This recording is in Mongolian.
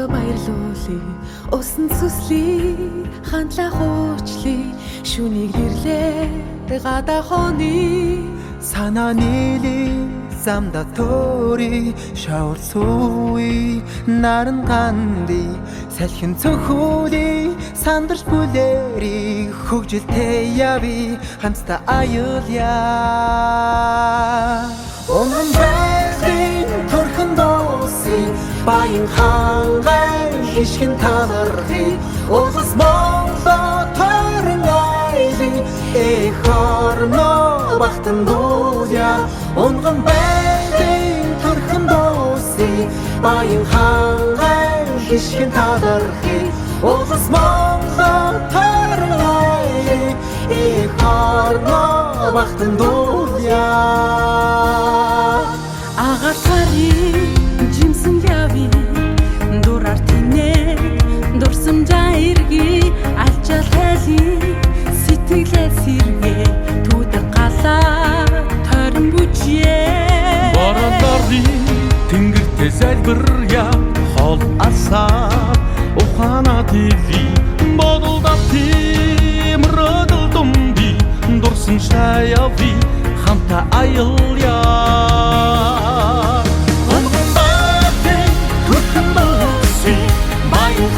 баярлуулъя усан цуслий хандлах уучлий шүнийг ирлээ гадаа хоны санаа нийлий замда тори шавар сууи наран ганди салхин цохоли сандарч бүлэри хөгжилтэй яви хамтдаа аюулъя Онгон байхын төрхөн дооси баян хангай хишгэн талархи улс Монголо торон айли эхорно бахтан дууля Онгон байхын төрхөн дооси баян хангай хишгэн талархи улс Монголо торон айли эхорно бахтан дууля Агасари жимсэн яви дурар тинэ дурсамжаа ирги алчаал хайли сэтгэлээ сэргээ түдэг галаа тойрон бүжээ Баралари тэнгэртэй залбиря хол асаа ухаана тиви бодолдап тиймрөдөл думби дурсан шаяви хамта аялья Онгон байхын төрхөн дооси баян